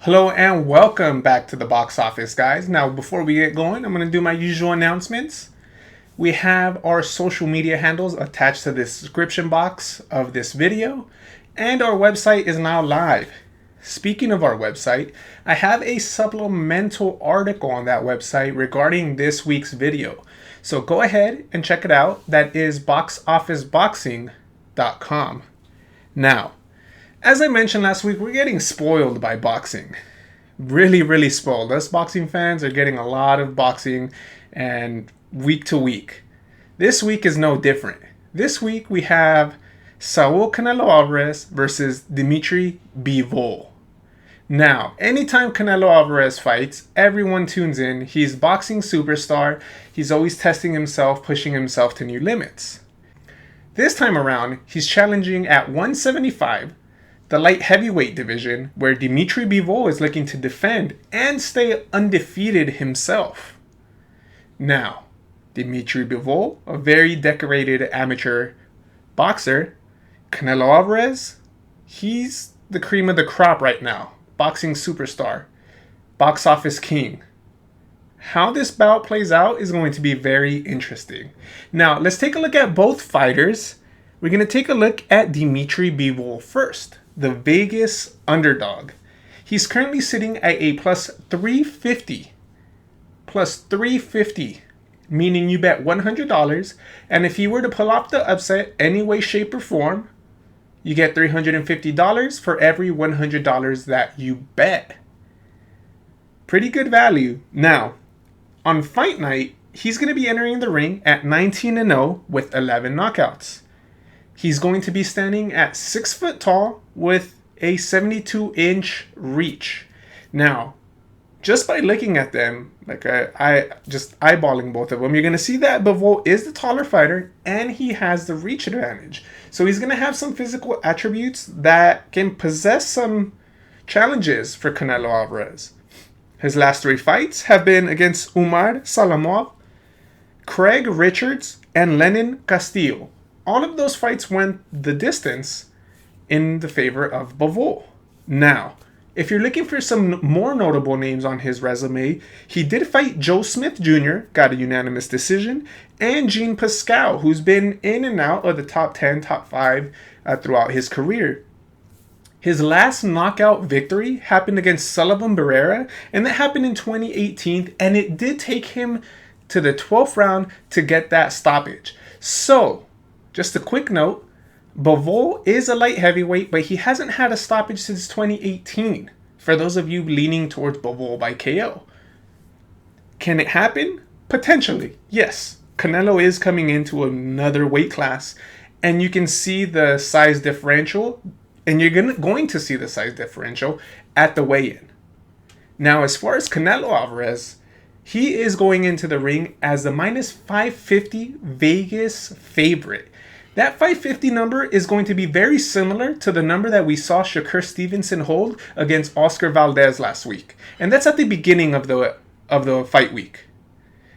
Hello and welcome back to the box office, guys. Now, before we get going, I'm going to do my usual announcements. We have our social media handles attached to the description box of this video, and our website is now live. Speaking of our website, I have a supplemental article on that website regarding this week's video. So go ahead and check it out. That is boxofficeboxing.com. Now, as I mentioned last week, we're getting spoiled by boxing. Really spoiled. Us boxing fans are getting a lot of boxing and week to week. This week is no different. This week we have Saul Canelo Alvarez versus Dmitry Bivol. Now, anytime Canelo Alvarez fights, everyone tunes in. He's boxing superstar. He's always testing himself, pushing himself to new limits. This time around, he's challenging at 175, the light heavyweight division, where Dmitry Bivol is looking to defend and stay undefeated himself. Now, Dmitry Bivol, a very decorated amateur boxer. Canelo Alvarez, he's the cream of the crop right now. Boxing superstar. Box office king. How this bout plays out is going to be very interesting. Now, let's take a look at both fighters. We're going to take a look at Dmitry Bivol first, the Vegas underdog. He's currently sitting at a plus 350. Plus 350, meaning you bet $100, and if he were to pull off the upset any way, shape, or form, you get $350 for every $100 that you bet. Pretty good value. Now, on fight night, he's going to be entering the ring at 19-0 with 11 knockouts. He's going to be standing at 6 foot tall with a 72-inch reach. Now, just by looking at them, I just eyeballing both of them, you're going to see that Bivol is the taller fighter and he has the reach advantage. So he's going to have some physical attributes that can possess some challenges for Canelo Alvarez. His last 3 fights have been against Umar Salamov, Craig Richards, and Lenin Castillo. All of those fights went the distance in the favor of Bivol. Now, if you're looking for some more notable names on his resume, he did fight Joe Smith Jr., got a unanimous decision, and Jean Pascal, who's been in and out of the top 10, top 5 throughout his career. His last knockout victory happened against Sullivan Barrera, and that happened in 2018, and it did take him to the 12th round to get that stoppage. So, just a quick note, Bivol is a light heavyweight, but he hasn't had a stoppage since 2018. For those of you leaning towards Bivol by KO. Can it happen? Potentially, yes. Canelo is coming into another weight class, and you can see the size differential, and you're going to see the size differential at the weigh-in. Now, as far as Canelo Alvarez, he is going into the ring as the minus 550 Vegas favorite. That 550 number is going to be very similar to the number that we saw Shakur Stevenson hold against Oscar Valdez last week. And that's at the beginning of the fight week.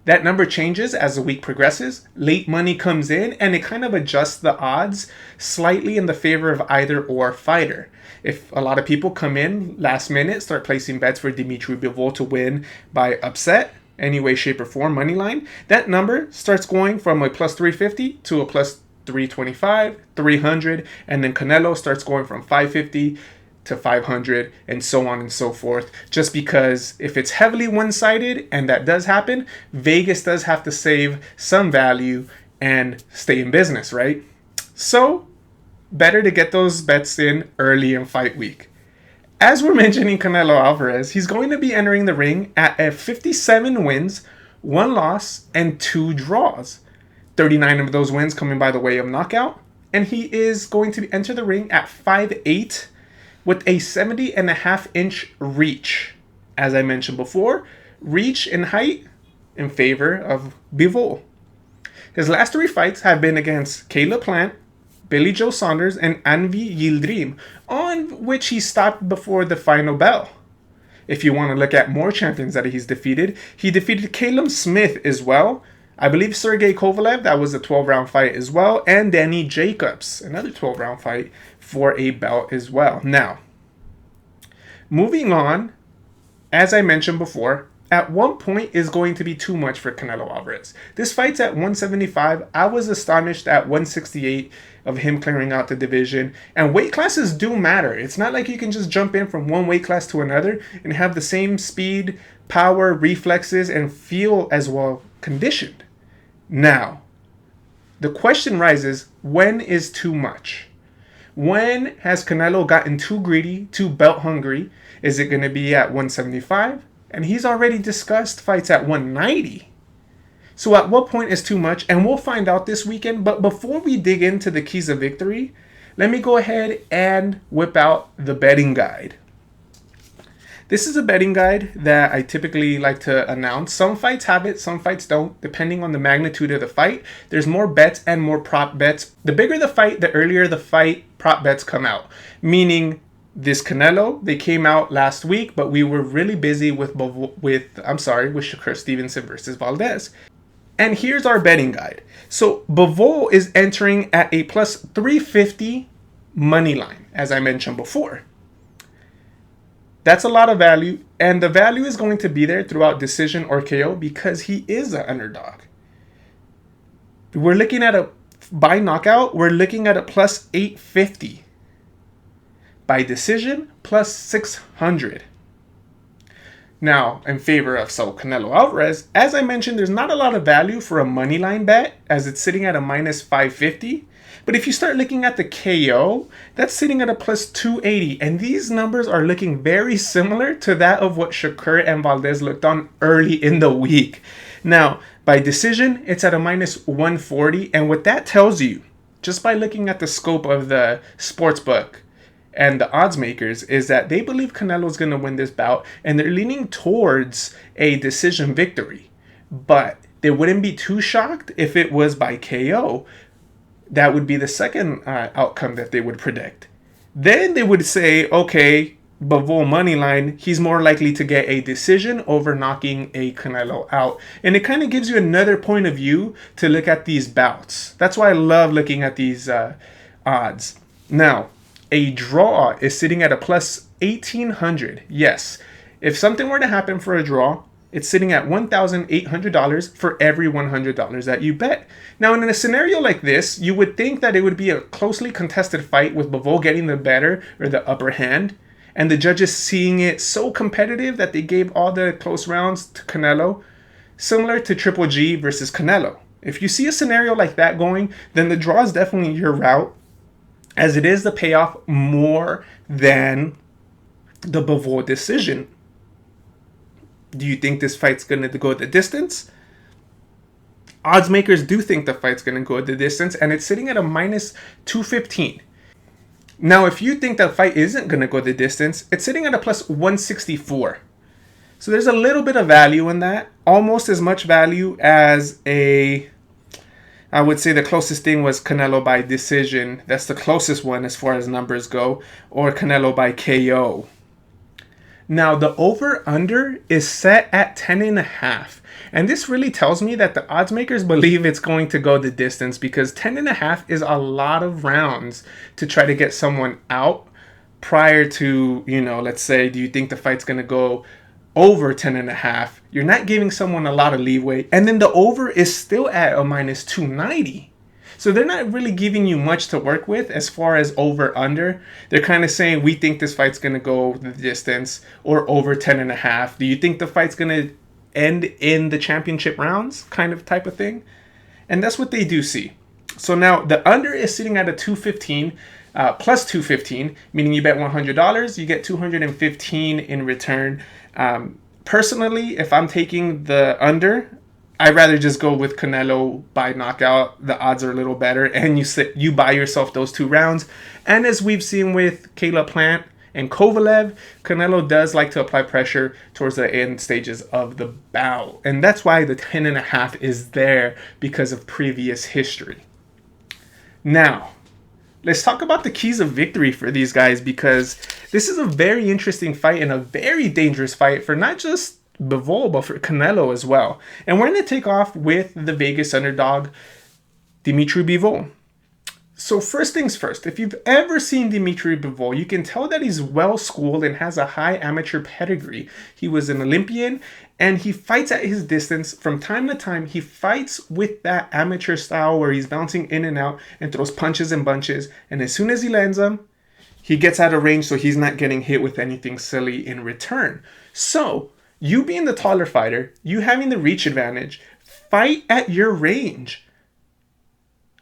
That number changes as the week progresses. Late money comes in and it kind of adjusts the odds slightly in the favor of either or fighter. If a lot of people come in last minute, start placing bets for Dmitry Bivol to win by upset, any way, shape, or form, money line, that number starts going from a plus 350 to a plus 325, 300, and then Canelo starts going from 550 to 500 and so on and so forth, just because if it's heavily one-sided, and that does happen, Vegas does have to save some value and stay in business, right? So better to get those bets in early in fight week. As we're mentioning Canelo Alvarez, he's going to be entering the ring at a 57 wins, 1 loss, and 2 draws. 39 of those wins coming by the way of knockout. And he is going to enter the ring at 5'8", with a 70.5-inch reach. As I mentioned before, reach and height in favor of Bivol. His last 3 fights have been against Caleb Plant, Billy Joe Saunders, and Anvi Yildirim, on which he stopped before the final bell. If you want to look at more champions that he's defeated, he defeated Caleb Smith as well. I believe Sergey Kovalev, that was a 12-round fight as well, and Danny Jacobs, another 12-round fight for a belt as well. Now, Moving on, as I mentioned before, at one point is going to be too much for Canelo Alvarez. This fight's at 175. I was astonished at 168 of him clearing out the division. And weight classes do matter. It's not like you can just jump in from one weight class to another and have the same speed, power, reflexes, and feel as well conditioned. Now, the question rises, when is too much? When has Canelo gotten too greedy, too belt hungry? Is it going to be at 175? And he's already discussed fights at 190. So at what point is too much? And we'll find out this weekend. But before we dig into the keys of victory, let me go ahead and whip out the betting guide. This is a betting guide that I typically like to announce. Some fights have it, some fights don't, depending on the magnitude of the fight. There's more bets and more prop bets. The bigger the fight, the earlier the fight, prop bets come out. Meaning this Canelo, they came out last week, but we were really busy with Shakur Stevenson versus Valdez. And here's our betting guide. So Bivol is entering at a plus 350 money line, as I mentioned before. That's a lot of value, and the value is going to be there throughout decision or KO because he is an underdog. We're looking at by knockout, we're looking at a plus 850. By decision, plus 600. Now, in favor of Canelo Alvarez, as I mentioned, there's not a lot of value for a money line bet as it's sitting at a minus 550. But if you start looking at the KO, that's sitting at a plus 280. And these numbers are looking very similar to that of what Shakur and Valdez looked on early in the week. Now, by decision, it's at a minus 140. And what that tells you, just by looking at the scope of the sportsbook and the odds makers, is that they believe Canelo's going to win this bout. And they're leaning towards a decision victory. But they wouldn't be too shocked if it was by KO. That would be the second outcome that they would predict. Then they would say, okay, Bivol money line, he's more likely to get a decision over knocking a Canelo out. And it kind of gives you another point of view to look at these bouts. That's why I love looking at these odds. Now, a draw is sitting at a plus 1,800. Yes, if something were to happen for a draw, it's sitting at $1,800 for every $100 that you bet. Now, in a scenario like this, you would think that it would be a closely contested fight with Bivol getting the better or the upper hand, and the judges seeing it so competitive that they gave all the close rounds to Canelo, similar to Triple G versus Canelo. If you see a scenario like that going, then the draw is definitely your route, as it is the payoff more than the Bivol decision. Do you think this fight's going to go the distance? Odds makers do think the fight's going to go the distance, and it's sitting at a minus 215. Now, if you think that fight isn't going to go the distance, it's sitting at a plus 164. So there's a little bit of value in that. Almost as much value as I would say the closest thing was Canelo by decision. That's the closest one as far as numbers go. Or Canelo by KO. Now, the over-under is set at 10.5. And this really tells me that the odds makers believe it's going to go the distance, because 10.5 is a lot of rounds to try to get someone out prior to, let's say, do you think the fight's going to go over 10.5? You're not giving someone a lot of leeway. And then the over is still at a minus 290. So they're not really giving you much to work with as far as over-under. They're kind of saying, we think this fight's going to go the distance, or over 10.5. Do you think the fight's going to end in the championship rounds, kind of type of thing? And that's what they do see. So now the under is sitting at a 215, plus 215, meaning you bet $100, you get $215 in return. Personally, if I'm taking the under, I'd rather just go with Canelo by knockout. The odds are a little better, and you buy yourself those 2 rounds. And as we've seen with Caleb Plant and Kovalev, Canelo does like to apply pressure towards the end stages of the bout. And that's why the 10.5 is there, because of previous history. Now, let's talk about the keys of victory for these guys, because this is a very interesting fight and a very dangerous fight for not just Bivol, but for Canelo as well. And we're going to take off with the Vegas underdog, Dmitry Bivol. So first things first, if you've ever seen Dmitry Bivol, you can tell that he's well schooled and has a high amateur pedigree. He was an Olympian and he fights at his distance. From time to time, he fights with that amateur style where he's bouncing in and out and throws punches and bunches. And as soon as he lands them, he gets out of range so he's not getting hit with anything silly in return. So you being the taller fighter, you having the reach advantage, fight at your range.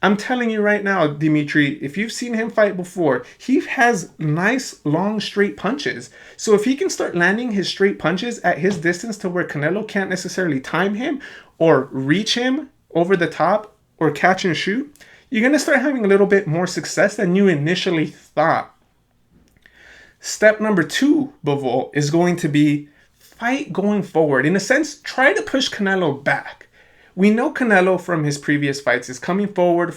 I'm telling you right now, Dmitry, if you've seen him fight before, he has nice, long, straight punches. So if he can start landing his straight punches at his distance to where Canelo can't necessarily time him or reach him over the top or catch and shoot, you're going to start having a little bit more success than you initially thought. Step number 2, Bivol, is going to be fight going forward. In a sense, try to push Canelo back. We know Canelo from his previous fights is coming forward,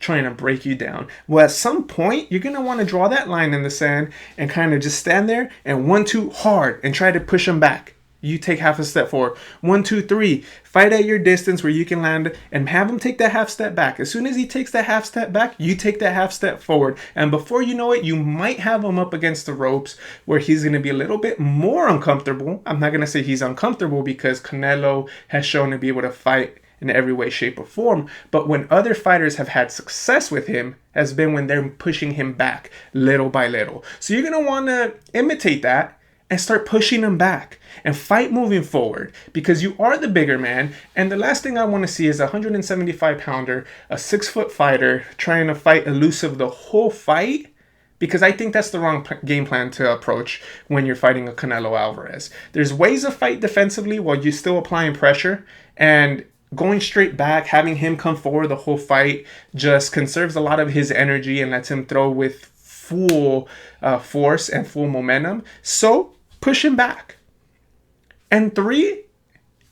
trying to break you down. Well, at some point, you're going to want to draw that line in the sand and kind of just stand there and 1-2 hard and try to push him back. You take half a step forward. 1, 2, 3. Fight at your distance where you can land and have him take that half step back. As soon as he takes that half step back, you take that half step forward. And before you know it, you might have him up against the ropes where he's going to be a little bit more uncomfortable. I'm not going to say he's uncomfortable because Canelo has shown to be able to fight in every way, shape, or form. But when other fighters have had success with him has been when they're pushing him back little by little. So you're going to want to imitate that and start pushing him back and fight moving forward because you are the bigger man. And the last thing I want to see is a 175 pounder, a 6-foot fighter trying to fight elusive the whole fight, because I think that's the wrong game plan to approach when you're fighting a Canelo Alvarez. There's ways to fight defensively while you're still applying pressure, and going straight back, having him come forward the whole fight just conserves a lot of his energy and lets him throw with full force and full momentum. So push him back. And 3,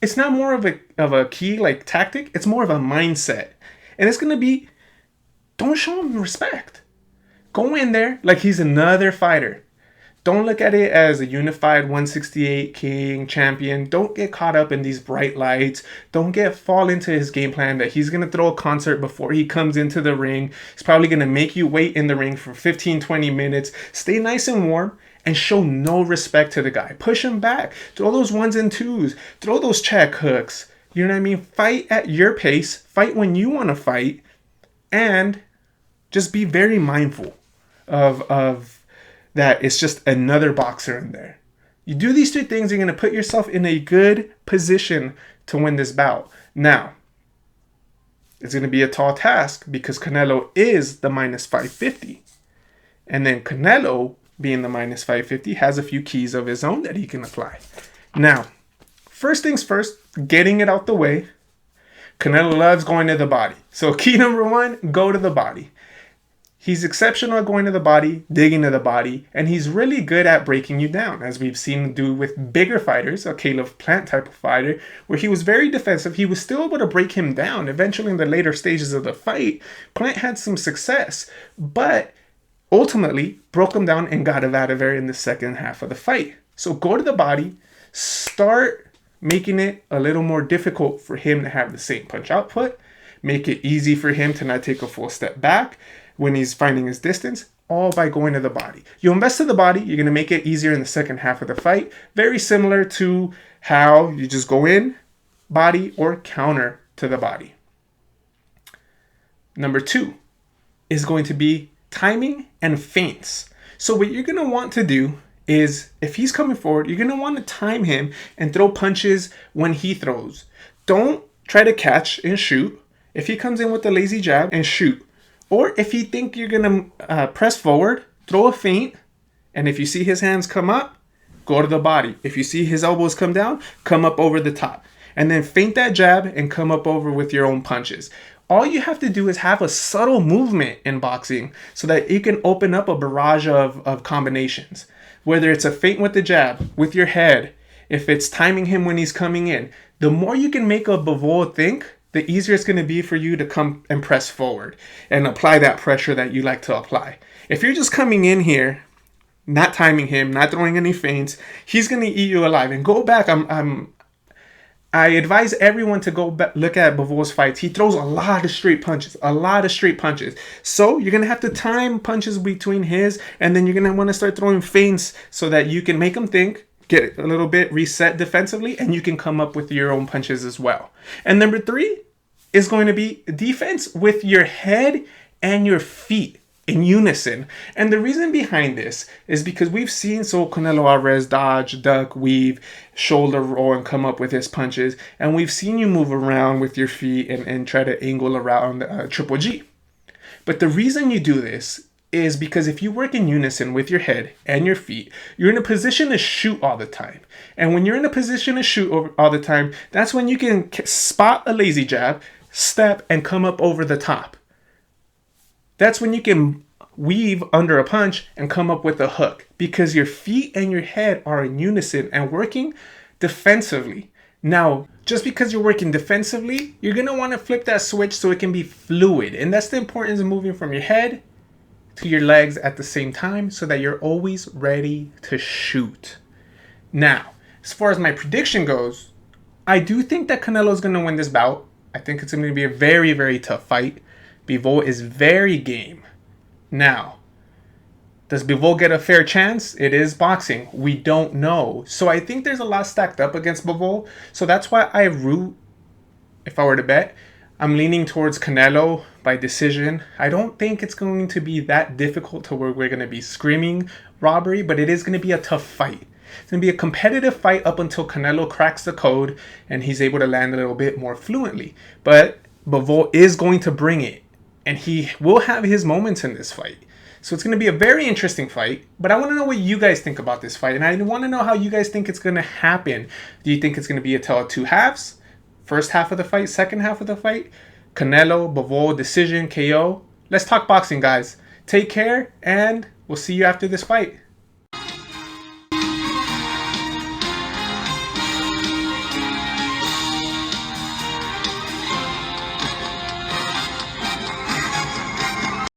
it's not more of a key like tactic, it's more of a mindset. And it's going to be, don't show him respect. Go in there like he's another fighter. Don't look at it as a unified 168 king champion. Don't get caught up in these bright lights. Don't fall into his game plan that he's going to throw a concert before he comes into the ring. He's probably going to make you wait in the ring for 15, 20 minutes. Stay nice and warm and show no respect to the guy. Push him back. Throw those 1s and 2s. Throw those check hooks. You know what I mean? Fight at your pace. Fight when you want to fight. And just be very mindful of that it's just another boxer in there. You do these 2 things, you're going to put yourself in a good position to win this bout. Now, it's going to be a tall task because Canelo is the minus 550. And then Canelo, being the minus 550, has a few keys of his own that he can apply. Now, first things first, getting it out the way. Canelo loves going to the body. So key number 1, go to the body. He's exceptional at going to the body, digging to the body, and he's really good at breaking you down, as we've seen him do with bigger fighters, a Caleb Plant type of fighter, where he was very defensive. He was still able to break him down. Eventually, in the later stages of the fight, Plant had some success, but ultimately broke him down and got out of there in the second half of the fight. So go to the body, start making it a little more difficult for him to have the same punch output, make it easy for him to not take a full step back when he's finding his distance, all by going to the body. You invest in the body, you're going to make it easier in the second half of the fight. Very similar to how you just go in, body, or counter to the body. Number 2 is going to be timing and feints. So what you're going to want to do is, if he's coming forward, you're going to want to time him and throw punches when he throws. Don't try to catch and shoot. If he comes in with a lazy jab, and shoot. Or if you think you're going to press forward, throw a feint. And if you see his hands come up, go to the body. If you see his elbows come down, come up over the top. And then feint that jab and come up over with your own punches. All you have to do is have a subtle movement in boxing so that you can open up a barrage of combinations. Whether it's a feint with the jab, with your head, if it's timing him when he's coming in. The more you can make a Bivol think, the easier it's going to be for you to come and press forward and apply that pressure that you like to apply. If you're just coming in here, not timing him, not throwing any feints, he's going to eat you alive. And go back, I'm I advise everyone to go look at Bivol's fights. He throws a lot of straight punches, So you're going to have to time punches between his, and then you're going to want to start throwing feints so that you can make him think, get a little bit reset defensively, and you can come up with your own punches as well. And number 3 is going to be defense with your head and your feet in unison. And the reason behind this is because we've seen Canelo Alvarez dodge, duck, weave, shoulder roll, and come up with his punches. And we've seen you move around with your feet and try to angle around Triple G. But the reason you do this is because if you work in unison with your head and your feet, you're in a position to shoot all the time. And when you're in a position to shoot all the time, that's when you can spot a lazy jab, step, and come up over the top. That's when you can weave under a punch and come up with a hook, because your feet and your head are in unison and working defensively. Now, just because you're working defensively, you're going to want to flip that switch so it can be fluid. And that's the importance of moving from your head to your legs at the same time so that you're always ready to shoot. Now, as far as my prediction goes, I do think that Canelo is going to win this bout. I think it's going to be a very, very tough fight. Bivol is very game. Now, does Bivol get a fair chance? It is boxing. We don't know. So I think there's a lot stacked up against Bivol. So that's why I root, if I were to bet, I'm leaning towards Canelo by decision. I don't think it's going to be that difficult to where we're going to be screaming robbery, but it is going to be a tough fight. It's going to be a competitive fight up until Canelo cracks the code and he's able to land a little bit more fluently. But Bivol is going to bring it. And he will have his moments in this fight. So it's going to be a very interesting fight. But I want to know what you guys think about this fight. And I want to know how you guys think it's going to happen. Do you think it's going to be a tale of two halves? First half of the fight, second half of the fight? Canelo, Bivol, decision, KO? Let's talk boxing, guys. Take care, and we'll see you after this fight.